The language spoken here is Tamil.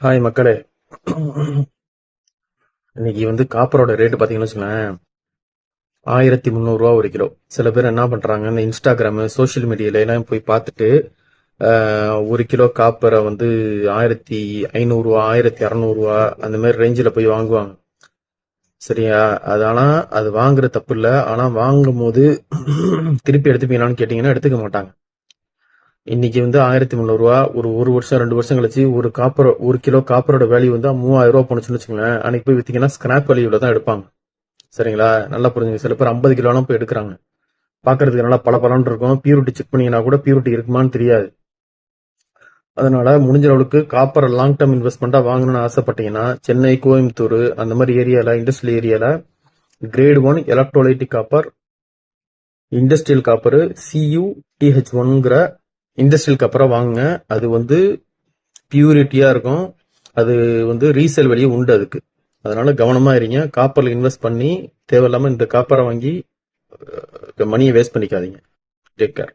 ஹாய் மக்களே. இன்னைக்கு காப்பரோட ரேட்டு பார்த்தீங்கன்னு வச்சுக்கோங்களேன், 1300 ஒரு கிலோ. சில பேர் என்ன பண்றாங்க, இந்த இன்ஸ்டாகிராமு சோஷியல் மீடியால எல்லாம் போய் பார்த்துட்டு ஒரு கிலோ காப்பரை 1500, 1200 அந்த மாதிரி ரேஞ்சில் போய் வாங்குவாங்க. சரியா? அது ஆனா அது வாங்குற தப்பு இல்லை. ஆனா வாங்கும் போது திருப்பி எடுத்துப்பீங்களான்னு கேட்டீங்கன்னா எடுத்துக்க மாட்டாங்க. இன்னைக்கு 1300 ஒரு வருஷம் 2 வருஷம் கழிச்சு ஒரு கிலோ காப்பரோட வேல்யூ 3000 போனுச்சுன்னு வச்சுக்கோங்களேன். அன்னைக்கு போய் வித்தீங்கன்னா ஸ்கிராப் வேல்யூல தான் எடுப்பாங்க. சரிங்களா? நல்லா புரிஞ்சுங்க. சில பேர் 50 கிலோலாம் போய் எடுக்கிறாங்க. பாக்குறதுக்கு நல்லா பல இருக்கும். பியூரிட்டி செக் பண்ணீங்கன்னா கூட பியூரிட்டி இருக்குமான்னு தெரியாது. அதனால முடிஞ்ச அளவுக்கு காப்பர் லாங் டர்ம் இன்வெஸ்ட்மெண்டா வாங்கணும்னு ஆசைப்பட்டீங்கன்னா சென்னை, கோயம்புத்தூர் அந்த மாதிரி ஏரியால, இண்டஸ்ட்ரியல் ஏரியால grade 1 electrolytic copper, industrial copper CuTH1ங்கிற இண்டஸ்ட்ரியல் காப்பரா வாங்குங்க. அது பியூரிட்டியா இருக்கும். அது ரீசேல் வேல்யூ உண்டு அதுக்கு. அதனால கவனமா இருங்க. காப்பர்ல இன்வெஸ்ட் பண்ணி தேவையில்லாம இந்த காப்பரை வாங்கி மணியை வேஸ்ட் பண்ணிக்காதீங்க. Take care.